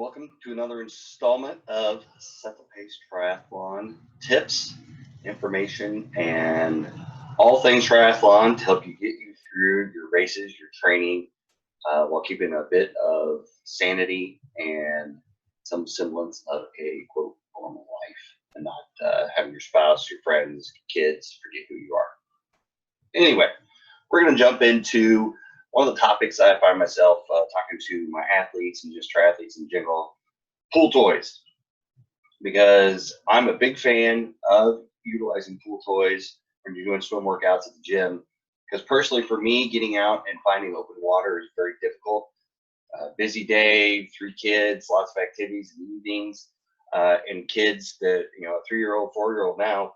Welcome to another installment of Set the Pace Triathlon tips, information, and all things triathlon to help you get you through your races, your training, while keeping a bit of sanity and some semblance of a quote normal life, and not having your spouse, your friends, kids forget who you are. Anyway, we're going to jump into one of the topics I find myself talking to my athletes and just triathletes in general: pool toys, because I'm a big fan of utilizing pool toys when you're doing swim workouts at the gym. Because personally, for me, getting out and finding open water is very difficult. Busy day, 3 kids, lots of activities in the evenings, and kids that, a 3-year-old, 4-year-old now,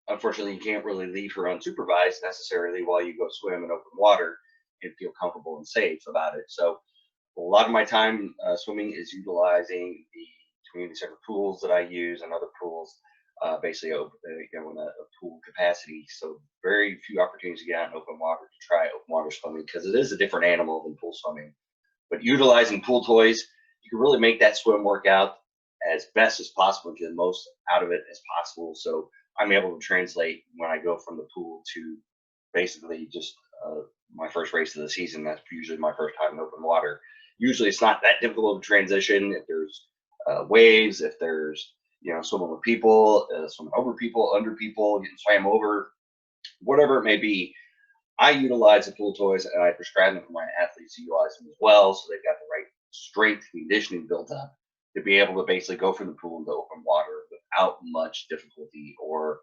unfortunately, you can't really leave her unsupervised necessarily while you go swim in open water and feel comfortable and safe about it. So a lot of my time swimming is utilizing the community center pools that I use and other pools, basically open, in a pool capacity. So very few opportunities to get out in open water to try open water swimming, because it is a different animal than pool swimming. But utilizing pool toys, you can really make that swim workout as best as possible, get the most out of it as possible. So I'm able to translate when I go from the pool to basically just my first race of the season. That's usually my first time in open water. Usually it's not that difficult of a transition. If there's waves, if there's, swimming with people, swimming over people, under people, getting swam over, whatever it may be, I utilize the pool toys and I prescribe them for my athletes to utilize them as well. So they've got the right strength conditioning built up to be able to basically go from the pool into open water without much difficulty, or,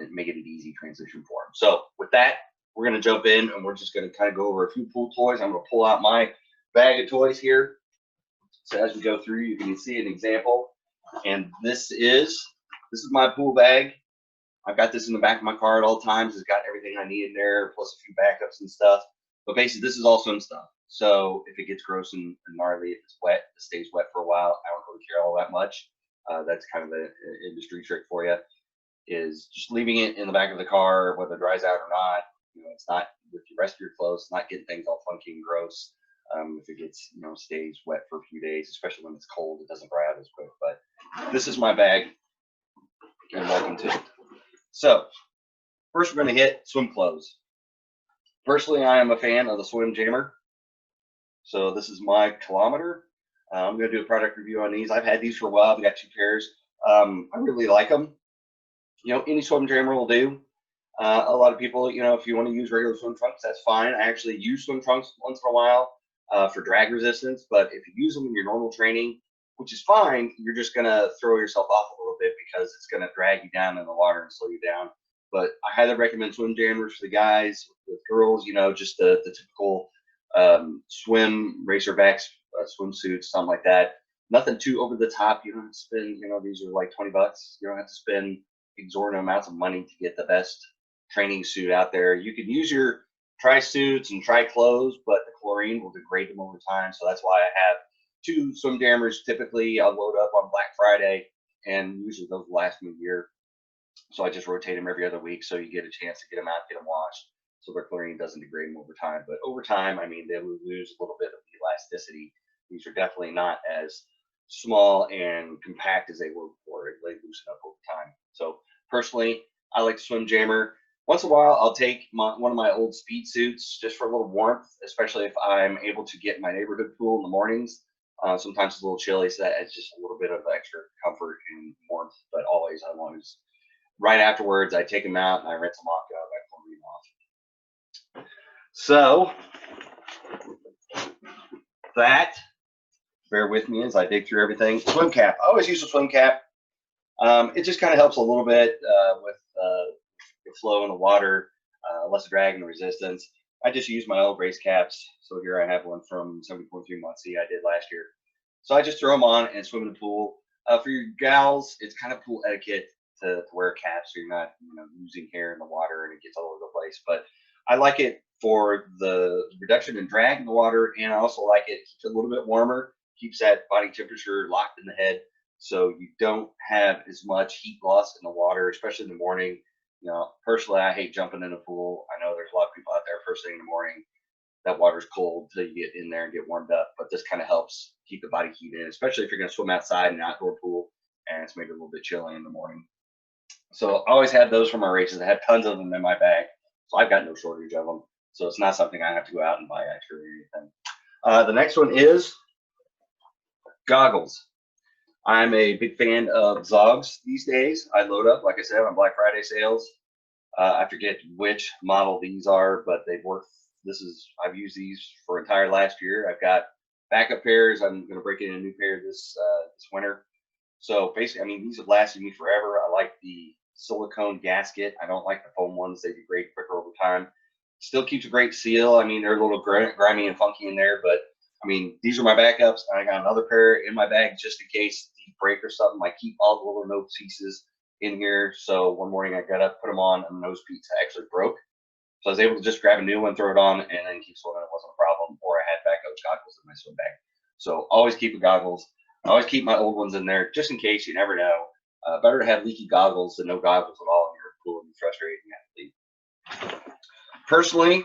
make it an easy transition for them. So with that, we're going to jump in and we're just going to kind of go over a few pool toys. I'm going to pull out my bag of toys here. So as we go through, you can see an example. And this is my pool bag. I've got this in the back of my car at all times. It's got everything I need in there, plus a few backups and stuff. But basically, this is all swim stuff. So if it gets gross and gnarly, if it's wet, it stays wet for a while. I don't really care all that much. That's kind of an industry trick for you, is just leaving it in the back of the car, whether it dries out or not. It's not with the rest of your clothes, it's not getting things all funky and gross. If it gets, stays wet for a few days, especially when it's cold, it doesn't dry out as quick. But this is my bag, and welcome to it. So first, we're going to hit swim clothes. Personally, I am a fan of the Swim Jammer. So this is my kilometer. I'm going to do a product review on these. I've had these for a while. I've got 2 pairs. I really like them. Any Swim Jammer will do. A lot of people, if you want to use regular swim trunks, that's fine. I actually use swim trunks once in a while for drag resistance. But if you use them in your normal training, which is fine, you're just going to throw yourself off a little bit because it's going to drag you down in the water and slow you down. But I highly recommend Swim Jammers for the guys. With girls, just the typical swim racerbacks, swimsuits, something like that. Nothing too over the top. You don't have to spend, these are like $20. You don't have to spend exorbitant amounts of money to get the best training suit out there. You can use your tri suits and tri clothes, but the chlorine will degrade them over time. So that's why I have 2 swim jammers. Typically, I'll load up on Black Friday, and usually those last me a year. So I just rotate them every other week, so you get a chance to get them out, get them washed, so their chlorine doesn't degrade them over time. But over time, they will lose a little bit of the elasticity. These are definitely not as small and compact as they were before. They loosen up over time. So personally, I like Swim Jammer. Once in a while, I'll take one of my old speed suits just for a little warmth, especially if I'm able to get in my neighborhood pool in the mornings. Sometimes it's a little chilly, so that adds just a little bit of extra comfort and warmth. But always, I want to, right afterwards, I take them out and I rinse them off, get that chlorine off. So that, bear with me as I dig through everything. Swim cap. I always use a swim cap. It just kind of helps a little bit with the flow in the water, less drag and resistance. I just use my old race caps. So here I have one from 70.3 Muncie I did last year. So I just throw them on and swim in the pool. For your gals, it's kind of pool etiquette to wear caps so you're not losing hair in the water and it gets all over the place. But I like it for the reduction in drag in the water, and I also like it keeps it a little bit warmer, keeps that body temperature locked in the head, so you don't have as much heat loss in the water, especially in the morning. Personally, I hate jumping in a pool. I know there's a lot of people out there first thing in the morning that water's cold till you get in there and get warmed up. But this kind of helps keep the body heat in, especially if you're going to swim outside in an outdoor pool and it's maybe a little bit chilly in the morning. So I always had those for my races. I have tons of them in my bag, so I've got no shortage of them. So it's not something I have to go out and buy extra or anything. The next one is goggles. I'm a big fan of Zogs these days. I load up, like I said, on Black Friday sales. I forget which model these are, but they've worked. I've used these for entire last year. I've got backup pairs. I'm going to break in a new pair this winter. So basically, I mean, these have lasted me forever. I like the silicone gasket. I don't like the foam ones. They degrade quicker over time. Still keeps a great seal. I mean, they're a little grimy and funky in there, but I mean, these are my backups. I got another pair in my bag just in case these break or something. I keep all the little nose pieces in here. So one morning I got up, put them on, and the nose piece actually broke. So I was able to just grab a new one, throw it on, and then keep swimming. It wasn't a problem. Or I had backup goggles in my swim bag. So always keep the goggles. I always keep my old ones in there just in case. You never know. Better to have leaky goggles than no goggles at all in your pool and be frustrated and have to leave. Personally,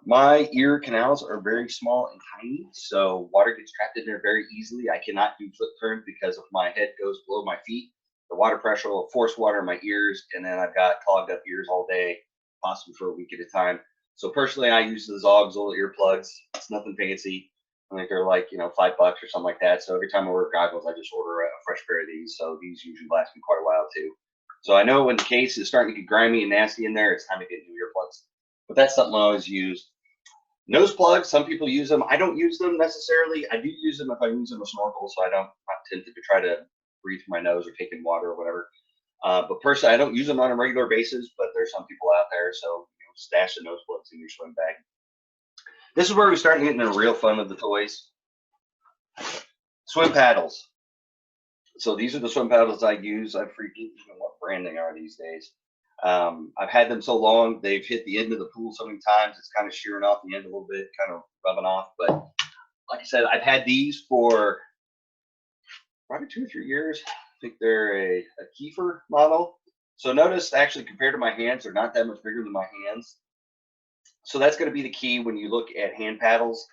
my ear canals are very small and tiny, so water gets trapped in there very easily. I cannot do flip turns because if my head goes below my feet, the water pressure will force water in my ears, and then I've got clogged up ears all day, possibly for a week at a time. So personally, I use the Zogs little earplugs. It's nothing fancy. I think they're like, $5 or something like that. So every time I order goggles, I just order a fresh pair of these. So these usually last me quite a while too. So I know when the case is starting to get grimy and nasty in there, it's time to get new earplugs. But that's something I always use. Nose plugs, some people use them. I don't use them necessarily. I do use them if I'm using a snorkel, so I'm not tempted to try to breathe through my nose or take in water or whatever. But personally, I don't use them on a regular basis, but there's some people out there, so stash the nose plugs in your swim bag. This is where we start getting into real fun with the toys. Swim paddles. So these are the swim paddles I use. I forget even what brand they are these days. I've had them so long, they've hit the end of the pool so many times, it's kind of shearing off the end a little bit, kind of rubbing off. But like I said, I've had these for probably 2 or 3 years. I think they're a Kiefer model. So notice, actually, compared to my hands, they're not that much bigger than my hands. So that's going to be the key when you look at hand paddles.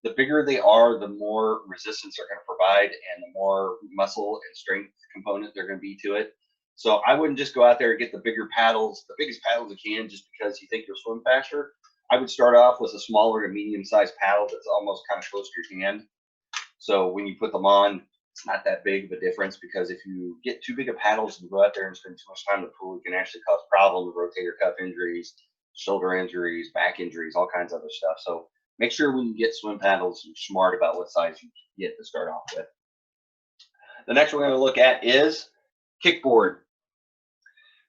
The bigger they are, the more resistance they're going to provide and the more muscle and strength component they're going to be to it. So I wouldn't just go out there and get the bigger paddles, the biggest paddles you can, just because you think you'll swim faster. I would start off with a smaller to medium-sized paddle that's almost kind of close to your hand. So when you put them on, it's not that big of a difference, because if you get too big of paddles and go out there and spend too much time in the pool, it can actually cause problems, rotator cuff injuries, shoulder injuries, back injuries, all kinds of other stuff. So make sure when you get swim paddles, you're smart about what size you get to start off with. The next one we're going to look at is kickboard.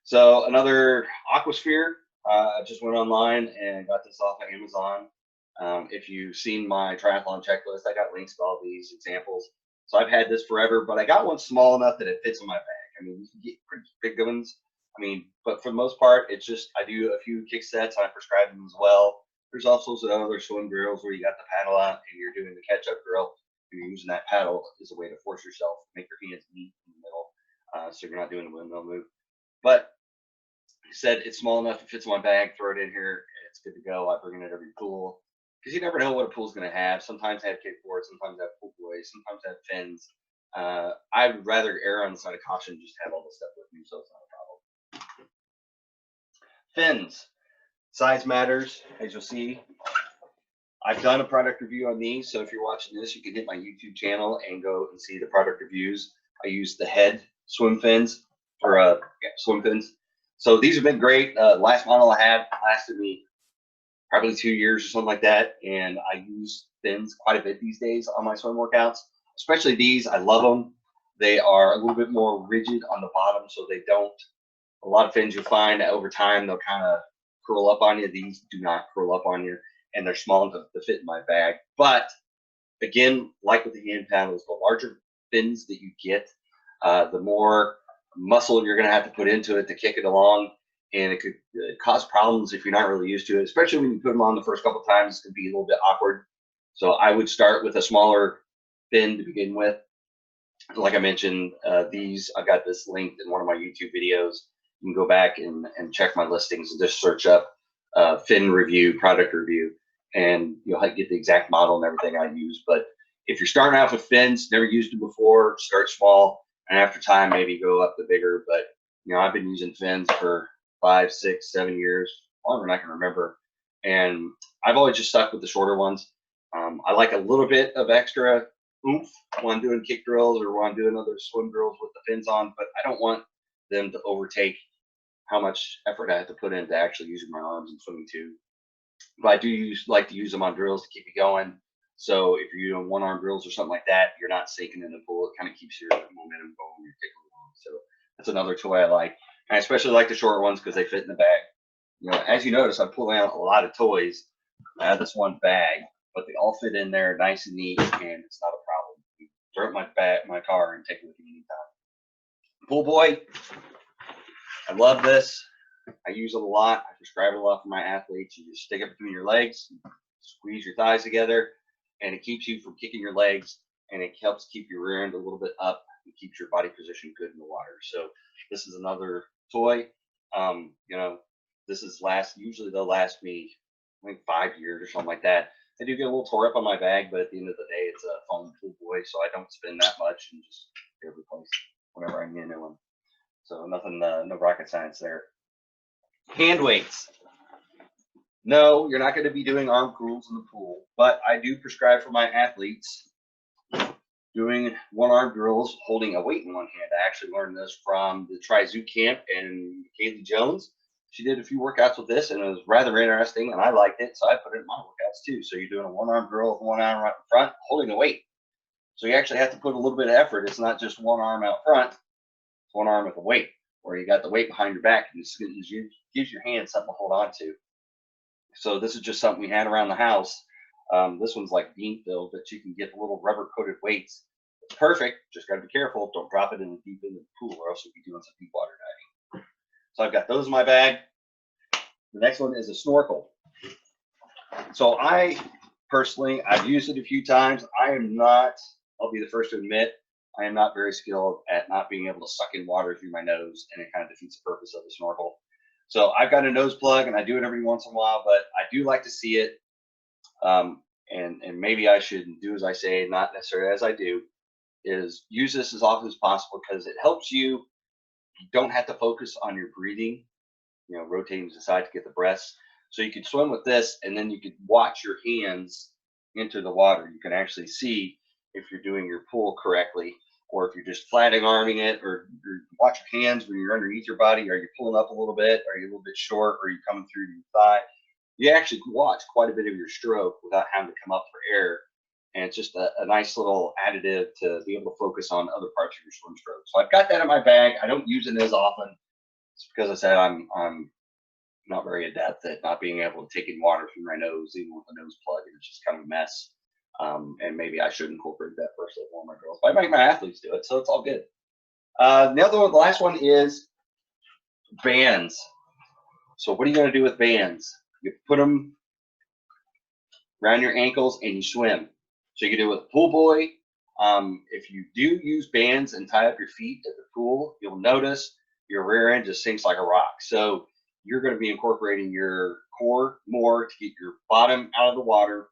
So another Aquasphere. I just went online and got this off of Amazon. If you've seen my triathlon checklist, I got links to all these examples. So I've had this forever, but I got one small enough that it fits in my bag. I mean, you can get pretty big ones. I mean, but for the most part, it's just I do a few kick sets. I prescribe them as well. There's also some other swim drills where you got the paddle out and you're doing the catch-up drill. And you're using that paddle as a way to force yourself, make your hands meet in the middle, so you're not doing the windmill move. But he said it's small enough, it fits in my bag, throw it in here, it's good to go. I bring it at every pool, because you never know what a pool's going to have. Sometimes I have kickboards, sometimes I have pool boys, sometimes I have fins. I would rather err on the side of caution, just have all this stuff with me, so it's not a problem. Fins. Size matters, as you'll see. I've done a product review on these, so if you're watching this, you can hit my YouTube channel and go and see the product reviews. I use the head swim fins, or swim fins. So these have been great. Last model I had lasted me probably 2 years or something like that, and I use fins quite a bit these days on my swim workouts. Especially these, I love them. They are a little bit more rigid on the bottom, so they don't. A lot of fins you'll find that over time they'll kind of curl up on you. These do not curl up on you, and they're small enough to fit in my bag. But again, like with the hand paddles, the larger fins that you get, the more muscle you're going to have to put into it to kick it along, and it could cause problems if you're not really used to it, especially when you put them on the first couple of times. It can be a little bit awkward. So I would start with a smaller fin to begin with. Like I mentioned, these, I've got this linked in one of my YouTube videos. You can go back and check my listings and just search up fin review, product review, and you'll get the exact model and everything I use. But if you're starting out with fins, never used them before, start small, and after time maybe go up the bigger. But I've been using fins for 5, 6, 7 years, longer than I can remember, and I've always just stuck with the shorter ones. I like a little bit of extra oomph when I'm doing kick drills or when I'm doing other swim drills with the fins on, but I don't want them to overtake how much effort I have to put into actually using my arms and swimming too. But I do like to use them on drills to keep you going. So if you're doing one arm drills or something like that, you're not sinking in the pool. It kind of keeps your momentum going when you're kicking along. So that's another toy I like. And I especially like the short ones because they fit in the bag. As you notice, I'm pulling out a lot of toys. I have this one bag, but they all fit in there nice and neat, and it's not a problem. You throw it in my car and take it with you anytime. Pool boy, I love this. I use it a lot. I prescribe it a lot for my athletes. You just stick it between your legs, squeeze your thighs together, and it keeps you from kicking your legs, and it helps keep your rear end a little bit up and keeps your body position good in the water. So this is another toy. This is usually they'll last me, I think, 5 years or something like that. I do get a little tore up on my bag, but at the end of the day, it's a foam pool boy, so I don't spend that much and just get it replaced whenever I need a new one. So nothing, no rocket science there. Hand weights. No, you're not going to be doing arm curls in the pool, but I do prescribe for my athletes doing one-arm drills, holding a weight in one hand. I actually learned this from the Tri Zoo camp and Kaylee Jones. She did a few workouts with this, and it was rather interesting, and I liked it, so I put it in my workouts too. So you're doing a one-arm drill with one arm right in front, holding a weight. So you actually have to put a little bit of effort. It's not just one arm out front, it's one arm with a weight, where you got the weight behind your back, and it gives your hand something to hold on to. So this is just something we had around the house. This one's like bean filled, but you can get little rubber coated weights. It's perfect. Just got to be careful. Don't drop it in deep into the pool, or else you'll be doing some deep water diving. So I've got those in my bag. The next one is a snorkel. So I personally, I've used it a few times. I'll be the first to admit, I am not very skilled at not being able to suck in water through my nose, and it kind of defeats the purpose of the snorkel. So I've got a nose plug, and I do it every once in a while, but I do like to see it. And maybe I should do as I say, not necessarily as I do, is use this as often as possible because it helps you. You don't have to focus on your breathing, rotating to the side to get the breaths. So you can swim with this, and then you can watch your hands enter the water. You can actually see if you're doing your pull correctly, or if you're just flatting arming it, or watch your hands when you're underneath your body. Are you pulling up a little bit? Are you a little bit short? Or are you coming through your thigh? You actually watch quite a bit of your stroke without having to come up for air. And it's just a nice little additive to be able to focus on other parts of your swim stroke. So I've got that in my bag. I don't use it as often. It's because I said I'm not very adept at not being able to take in water through my nose, even with a nose plug, and it's just kind of a mess. And maybe I should incorporate that first with one of my girls. But I make my athletes do it, so it's all good. The last one is bands. So what are you going to do with bands? You put them around your ankles and you swim. So you can do it with a pool boy. If you do use bands and tie up your feet at the pool, you'll notice your rear end just sinks like a rock. So you're going to be incorporating your core more to get your bottom out of the water,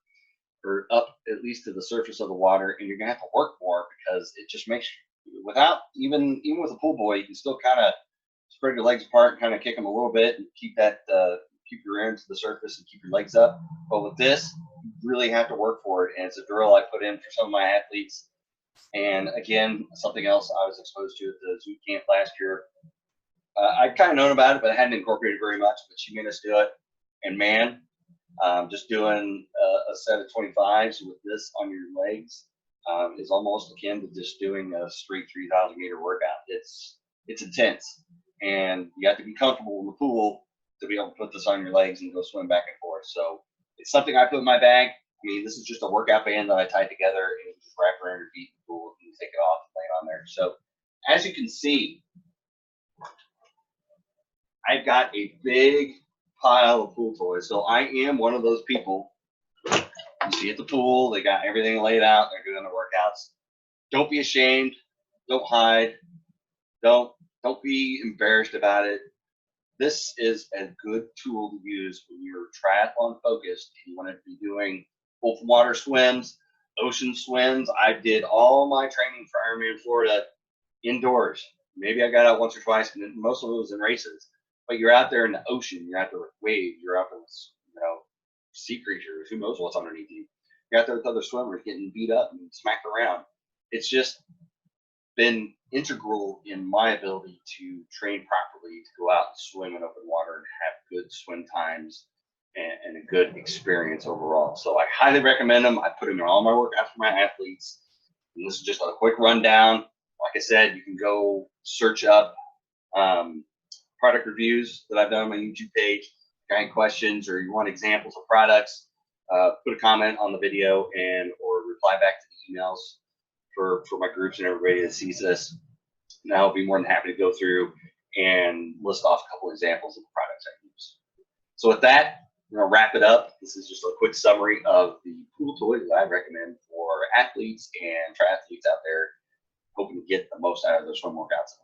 or up at least to the surface of the water, and you're going to have to work more because it just makes you, without even with a pool boy, you can still kind of spread your legs apart and kind of kick them a little bit and keep your rear end to the surface and keep your legs up. But with this, you really have to work for it, and it's a drill I put in for some of my athletes. And again, something else I was exposed to at the Zoo camp last year. I'd kind of known about it, but I hadn't incorporated very much. But she made us do it, and man, just doing a set of 25s with this on your legs is almost akin to just doing a straight 3,000 meter workout. It's intense, and you have to be comfortable in the pool to be able to put this on your legs and go swim back and forth. So it's something I put in my bag. I mean, this is just a workout band that I tied together and just wrap around your feet in the pool and take it off and lay it on there. So as you can see, I've got a big pile of pool toys. So I am one of those people you see at the pool. They got everything laid out. They're doing the workouts. Don't be ashamed. Don't hide. Don't be embarrassed about it. this is a good tool to use when you're triathlon focused and you want to be doing open water swims, ocean swims. I did all my training for Ironman Florida indoors. Maybe I got out once or twice, and most of it was in races. But you're out there in the ocean, you're out there with waves, you're out there with, sea creatures. Who knows what's underneath you? You're out there with other swimmers getting beat up and smacked around. It's just been integral in my ability to train properly, to go out and swim in open water and have good swim times and a good experience overall. So I highly recommend them. I put them in all my workouts for my athletes. And this is just a quick rundown. Like I said, you can go search up product reviews that I've done on my YouTube page. If you have any questions or you want examples of products, put a comment on the video or reply back to the emails for my groups and everybody that sees this. And I'll be more than happy to go through and list off a couple examples of the products I use. So with that, we're going to wrap it up. This is just a quick summary of the pool toys that I recommend for athletes and triathletes out there hoping to get the most out of their swim workouts.